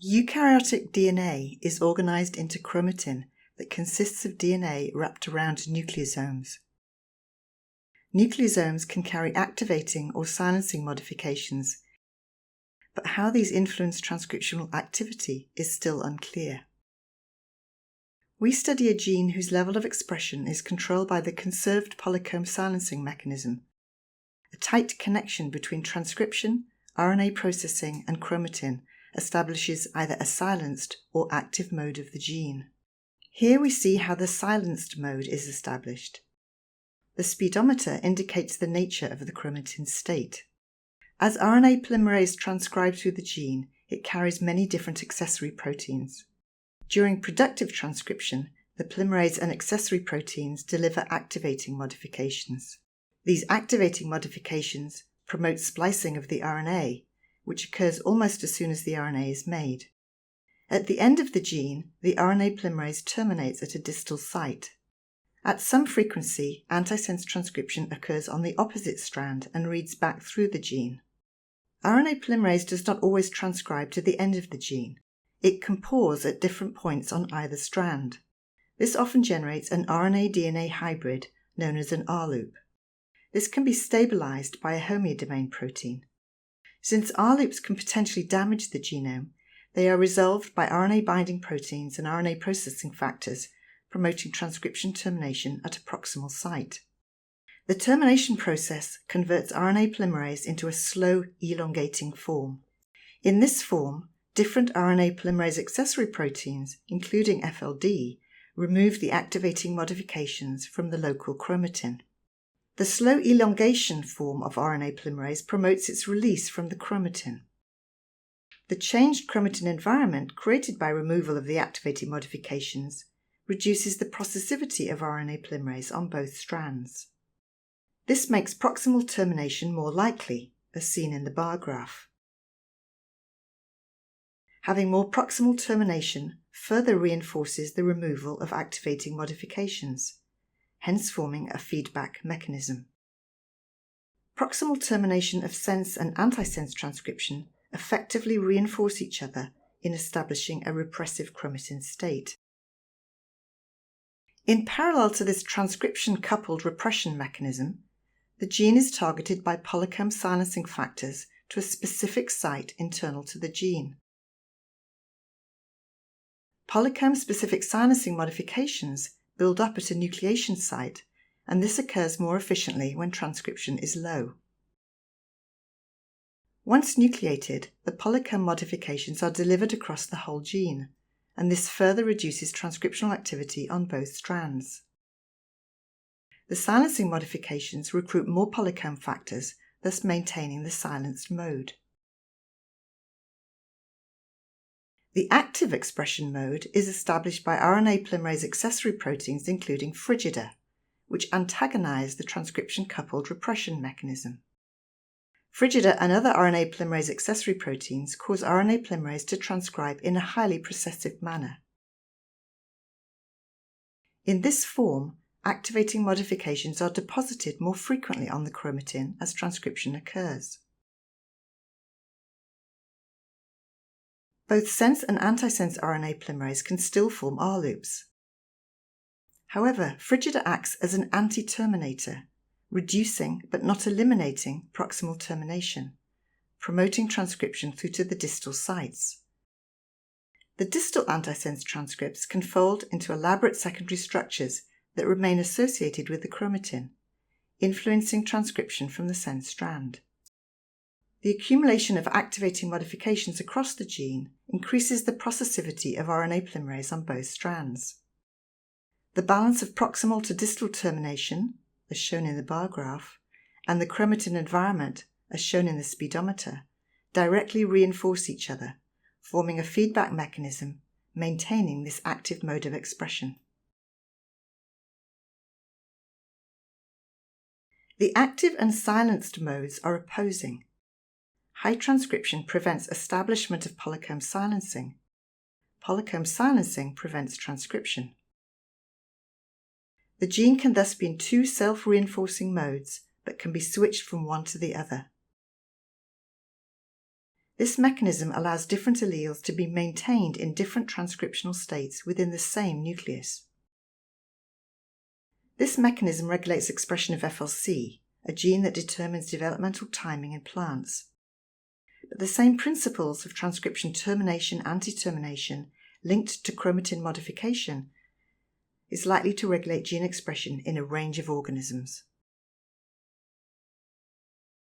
Eukaryotic DNA is organized into chromatin that consists of DNA wrapped around nucleosomes. Nucleosomes can carry activating or silencing modifications, but how these influence transcriptional activity is still unclear. We study a gene whose level of expression is controlled by the conserved polycomb silencing mechanism, a tight connection between transcription, RNA processing, and chromatin establishes either a silenced or active mode of the gene. Here we see how the silenced mode is established. The speedometer indicates the nature of the chromatin state. As RNA polymerase transcribes through the gene, it carries many different accessory proteins. During productive transcription, the polymerase and accessory proteins deliver activating modifications. These activating modifications promote splicing of the RNA, which occurs almost as soon as the RNA is made. At the end of the gene, the RNA polymerase terminates at a distal site. At some frequency, antisense transcription occurs on the opposite strand and reads back through the gene. RNA polymerase does not always transcribe to the end of the gene. It can pause at different points on either strand. This often generates an RNA-DNA hybrid known as an R-loop. This can be stabilized by a homeodomain protein. Since R-loops can potentially damage the genome, they are resolved by RNA-binding proteins and RNA processing factors, promoting transcription termination at a proximal site. The termination process converts RNA polymerase into a slow, elongating form. In this form, different RNA polymerase accessory proteins, including FLD, remove the activating modifications from the local chromatin. The slow elongation form of RNA polymerase promotes its release from the chromatin. The changed chromatin environment created by removal of the activating modifications reduces the processivity of RNA polymerase on both strands. This makes proximal termination more likely, as seen in the bar graph. Having more proximal termination further reinforces the removal of activating modifications, hence forming a feedback mechanism. Proximal termination of sense and antisense transcription effectively reinforce each other in establishing a repressive chromatin state. In parallel to this transcription coupled repression mechanism, the gene is targeted by polycomb silencing factors to a specific site internal to the gene. Polycomb-specific silencing modifications build up at a nucleation site, and this occurs more efficiently when transcription is low. Once nucleated, the polycomb modifications are delivered across the whole gene, and this further reduces transcriptional activity on both strands. The silencing modifications recruit more polycomb factors, thus maintaining the silenced mode. The active expression mode is established by RNA polymerase accessory proteins including frigida, which antagonize the transcription-coupled repression mechanism. Frigida and other RNA polymerase accessory proteins cause RNA polymerase to transcribe in a highly processive manner. In this form, activating modifications are deposited more frequently on the chromatin as transcription occurs. Both sense and antisense RNA polymerase can still form R-loops. However, frigida acts as an anti-terminator, reducing but not eliminating proximal termination, promoting transcription through to the distal sites. The distal antisense transcripts can fold into elaborate secondary structures that remain associated with the chromatin, influencing transcription from the sense strand. The accumulation of activating modifications across the gene increases the processivity of RNA polymerase on both strands. The balance of proximal to distal termination, as shown in the bar graph, and the chromatin environment, as shown in the speedometer, directly reinforce each other, forming a feedback mechanism, maintaining this active mode of expression. The active and silenced modes are opposing. High transcription prevents establishment of polycomb silencing. Polycomb silencing prevents transcription. The gene can thus be in two self-reinforcing modes, but can be switched from one to the other. This mechanism allows different alleles to be maintained in different transcriptional states within the same nucleus. This mechanism regulates expression of FLC, a gene that determines developmental timing in plants. But the same principles of transcription termination and determination linked to chromatin modification is likely to regulate gene expression in a range of organisms.